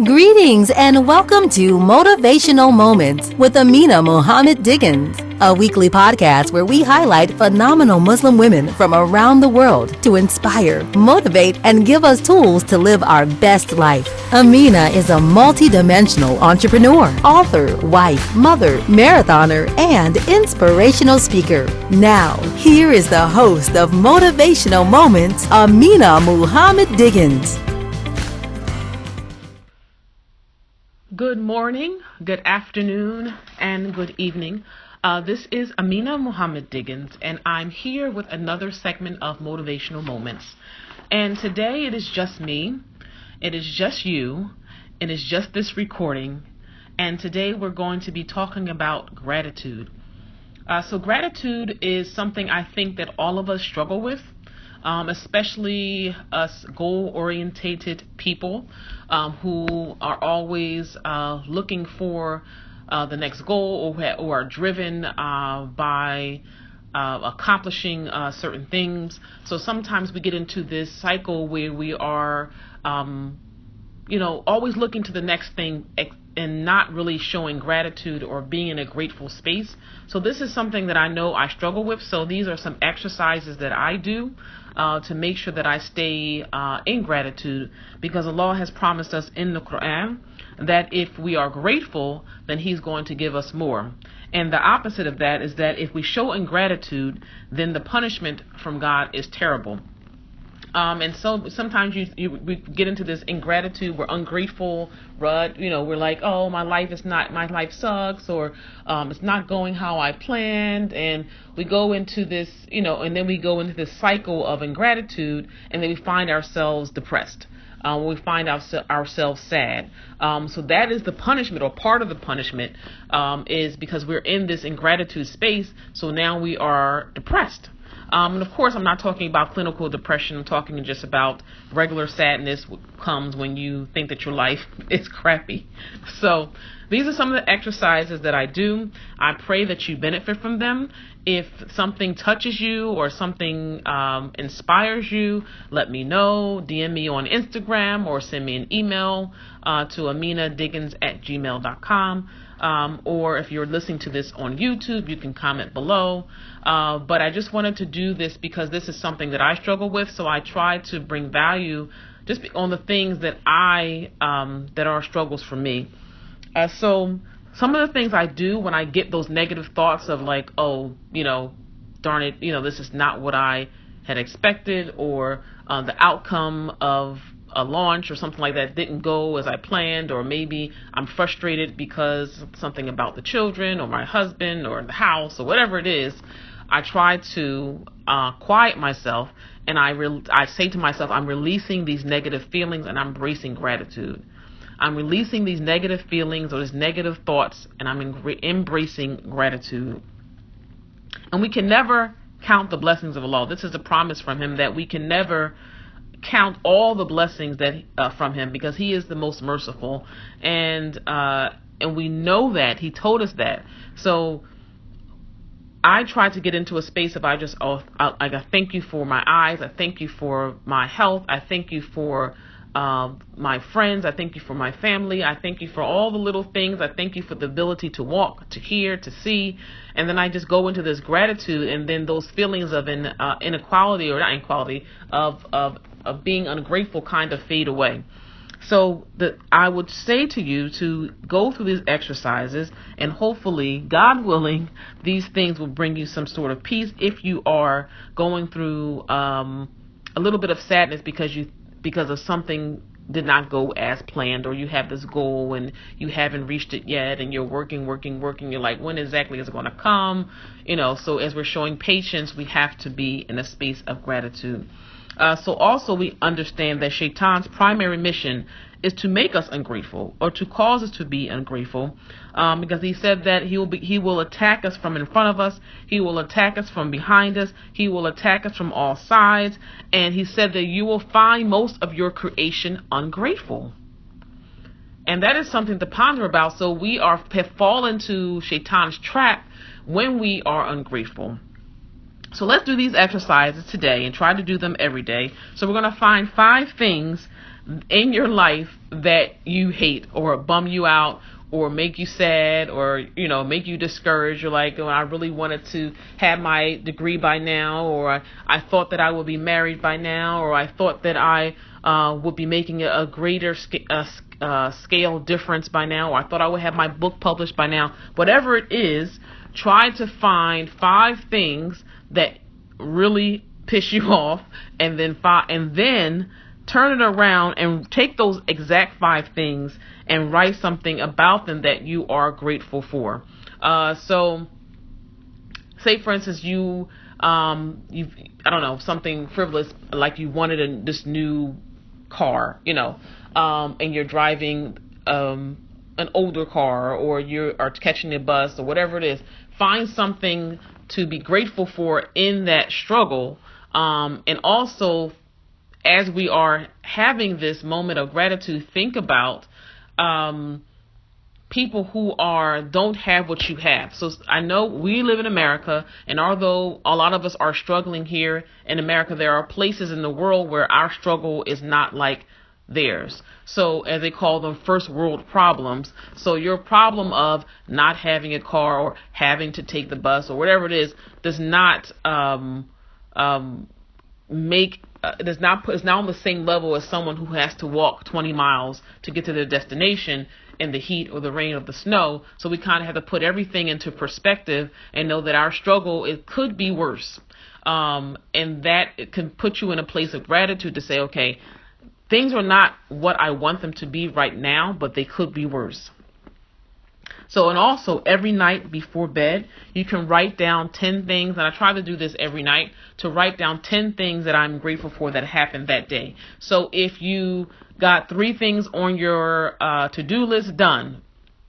Greetings and welcome to Motivational Moments with Ameenah Diggins, a weekly podcast where we highlight phenomenal Muslim women from around the world to inspire, motivate, and give us tools to live our best life. Ameenah is a multi-dimensional entrepreneur, author, wife, mother, marathoner, and inspirational speaker. Now, here is the host of Motivational Moments, Ameenah Diggins. Good morning, good afternoon, and good evening. This is Ameenah Diggins, and I'm here with another segment of Motivational Moments. And today it is just me, it is just you, it is just this recording, and today we're going to be talking about gratitude. So gratitude is something I think that all of us struggle with. Especially us goal-orientated people who are always looking for the next goal or are driven by accomplishing certain things. So sometimes we get into this cycle where we are, always looking to the next thing and not really showing gratitude or being in a grateful space. So this is something that I know I struggle with. So these are some exercises that I do to make sure that I stay in gratitude, because Allah has promised us in the Quran that if we are grateful, then He's going to give us more. And the opposite of that is that if we show ingratitude, then the punishment from God is terrible. And so sometimes we get into this ingratitude, we're ungrateful rut, we're like, oh, my life sucks, or it's not going how I planned, and we go into this, and then we go into this cycle of ingratitude, and then we find ourselves depressed. We find ourselves sad. So that is the punishment, or part of the punishment is because we're in this ingratitude space, so now we are depressed. And of course, I'm not talking about clinical depression. I'm talking just about regular sadness comes when you think that your life is crappy. So these are some of the exercises that I do. I pray that you benefit from them. If something touches you or something inspires you, let me know. DM me on Instagram or send me an email to ameenahdiggins@gmail.com. Or if you're listening to this on YouTube, you can comment below. But I just wanted to do this because this is something that I struggle with. So I try to bring value just on the things that that are struggles for me. So some of the things I do when I get those negative thoughts of like, oh, darn it, this is not what I had expected, or the outcome of a launch or something like that didn't go as I planned, or maybe I'm frustrated because something about the children or my husband or the house or whatever it is. I try to quiet myself, and I say to myself, I'm releasing these negative feelings and I'm embracing gratitude. I'm releasing these negative feelings or these negative thoughts, and I'm embracing gratitude. And we can never count the blessings of Allah. This is a promise from Him that we can never count all the blessings that from Him, because He is the most merciful, and we know that He told us that. So I try to get into a space of I thank you for my eyes, I thank you for my health, I thank you for my friends, I thank you for my family, I thank you for all the little things, I thank you for the ability to walk, to hear, to see, and then I just go into this gratitude, and then those feelings of inequality, or not inequality, of being ungrateful kind of fade away. So I would say to you to go through these exercises, and hopefully, God willing, these things will bring you some sort of peace if you are going through a little bit of sadness because of something did not go as planned, or you have this goal and you haven't reached it yet, and you're working. You're like, when exactly is it going to come? So as we're showing patience, we have to be in a space of gratitude. So also we understand that Shaitan's primary mission is to make us ungrateful, or to cause us to be ungrateful, because he said that he will attack us from in front of us, he will attack us from behind us, he will attack us from all sides, and he said that you will find most of your creation ungrateful. And that is something to ponder about. So we have fallen into Shaitan's trap when we are ungrateful. So let's do these exercises today and try to do them every day. So we're going to find 5 things in your life that you hate or bum you out or make you sad or, make you discouraged. You're like, I really wanted to have my degree by now, or I thought that I would be married by now, or I thought that I would be making a greater scale difference by now, or I thought I would have my book published by now. Whatever it is, try to find 5 things that really piss you off, and then turn it around and take those exact 5 things and write something about them that you are grateful for. So say for instance you something frivolous, like you wanted this new car, and you're driving an older car, or you are catching a bus, or whatever it is. Find something to be grateful for in that struggle, and also, as we are having this moment of gratitude, think about people who don't have what you have. So I know we live in America, and although a lot of us are struggling here in America, there are places in the world where our struggle is not like theirs. So, as they call them, first world problems. So your problem of not having a car or having to take the bus or whatever it is does not it's not on the same level as someone who has to walk 20 miles to get to their destination in the heat or the rain or the snow. So we kind of have to put everything into perspective and know that our struggle, it could be worse. And that it can put you in a place of gratitude to say, okay, things are not what I want them to be right now, but they could be worse. So, and also every night before bed, you can write down 10 things, and I try to do this every night, to write down 10 things that I'm grateful for that happened that day. So if you got 3 things on your to-do list done,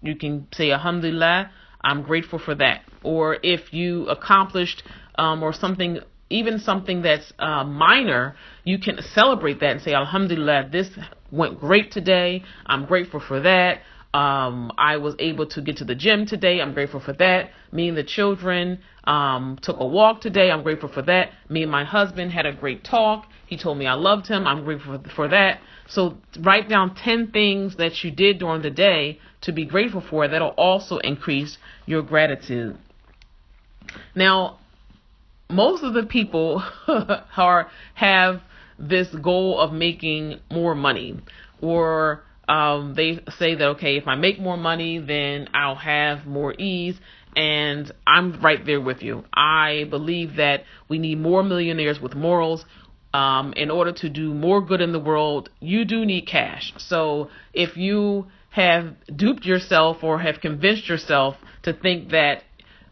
you can say, Alhamdulillah, I'm grateful for that. Or if you accomplished or something, even something that's minor, you can celebrate that and say, Alhamdulillah, this went great today. I'm grateful for that. I was able to get to the gym today. I'm grateful for that. Me and the children took a walk today. I'm grateful for that. Me and my husband had a great talk. He told me I loved him. I'm grateful for that. So write down 10 things that you did during the day to be grateful for. That'll also increase your gratitude. Now, most of the people have this goal of making more money, or they say that, okay, if I make more money, then I'll have more ease. And I'm right there with you. I believe that we need more millionaires with morals. In order to do more good in the world, you do need cash. So if you have duped yourself or have convinced yourself to think that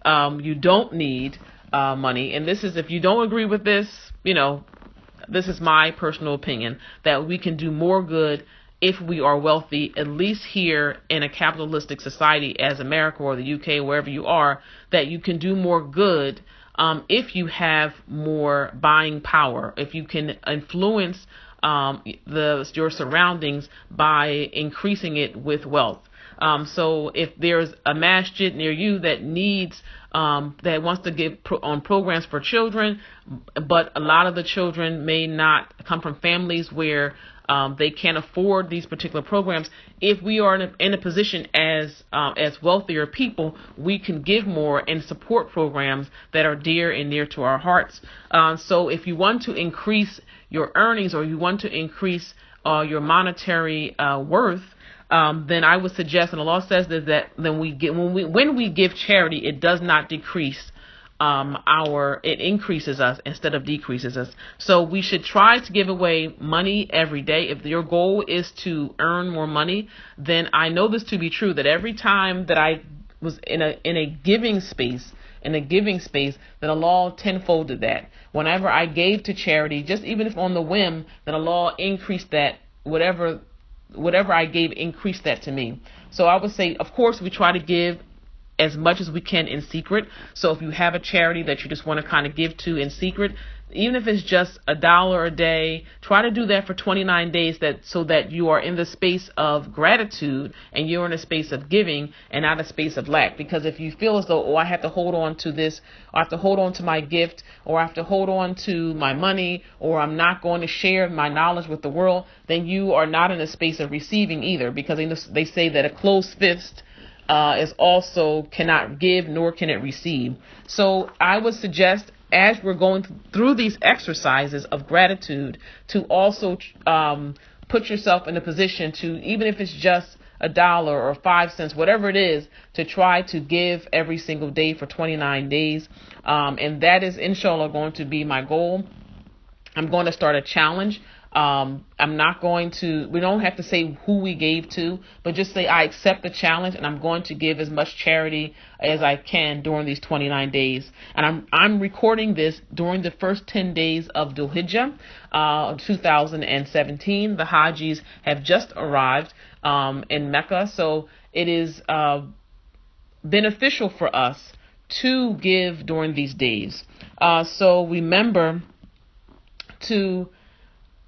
you don't need money, and this is, if you don't agree with this, this is my personal opinion, that we can do more good if we are wealthy, at least here in a capitalistic society as America or the UK, wherever you are, that you can do more good if you have more buying power, if you can influence your surroundings by increasing it with wealth. So if there's a masjid near you that needs, that wants to give on programs for children, but a lot of the children may not come from families where they can't afford these particular programs. If we are in a position as wealthier people, we can give more and support programs that are dear and near to our hearts. So if you want to increase your earnings, or you want to increase your monetary worth, then I would suggest, and the law says that then when we give charity, it does not decrease it increases us instead of decreases us. So we should try to give away money every day. If your goal is to earn more money, then I know this to be true, that every time that I was in a giving space, that Allah tenfolded that. Whenever I gave to charity, just even if on the whim, that Allah increased that, whatever I gave, increased that to me. So I would say, of course, we try to give as much as we can in secret. So if you have a charity that you just want to kind of give to in secret, even if it's just $1 a day, try to do that for 29 days, so that you are in the space of gratitude and you're in a space of giving and not a space of lack. Because if you feel as though, I have to hold on to this, or I have to hold on to my gift, or I have to hold on to my money, or I'm not going to share my knowledge with the world, then you are not in a space of receiving either, because they say that a closed fist is also cannot give, nor can it receive. So I would suggest, as we're going through these exercises of gratitude, to also put yourself in a position to, even if it's just $1 or 5 cents, whatever it is, to try to give every single day for 29 days. And that is, inshallah, going to be my goal. I'm going to start a challenge. I'm not going to, we don't have to say who we gave to, but just say I accept the challenge and I'm going to give as much charity as I can during these 29 days. And I'm recording this during the first 10 days of Dhul Hijjah 2017. The Hajis have just arrived in Mecca, so it is beneficial for us to give during these days. So remember to,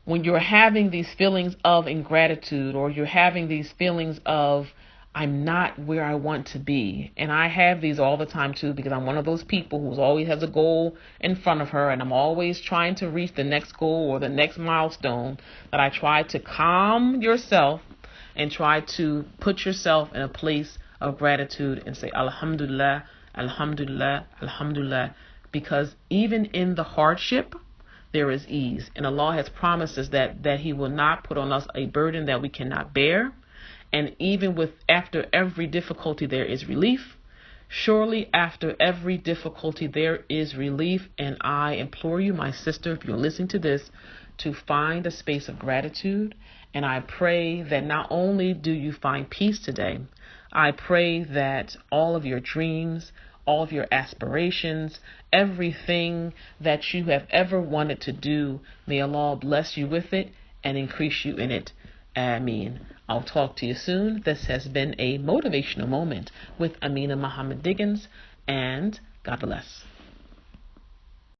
when you're having these feelings of ingratitude, or you're having these feelings of I'm not where I want to be, and I have these all the time too, because I'm one of those people who always has a goal in front of her, and I'm always trying to reach the next goal or the next milestone, that I try to calm yourself and try to put yourself in a place of gratitude and say Alhamdulillah, Alhamdulillah, Alhamdulillah, because even in the hardship, there is ease. And Allah has promised us that He will not put on us a burden that we cannot bear. And even after every difficulty, there is relief. Surely after every difficulty, there is relief. And I implore you, my sister, if you're listening to this, to find a space of gratitude. And I pray that not only do you find peace today, I pray that all of your dreams, all of your aspirations, everything that you have ever wanted to do, may Allah bless you with it and increase you in it. Ameen. I'll talk to you soon. This has been a motivational moment with Ameenah Muhammad Diggins, and God bless.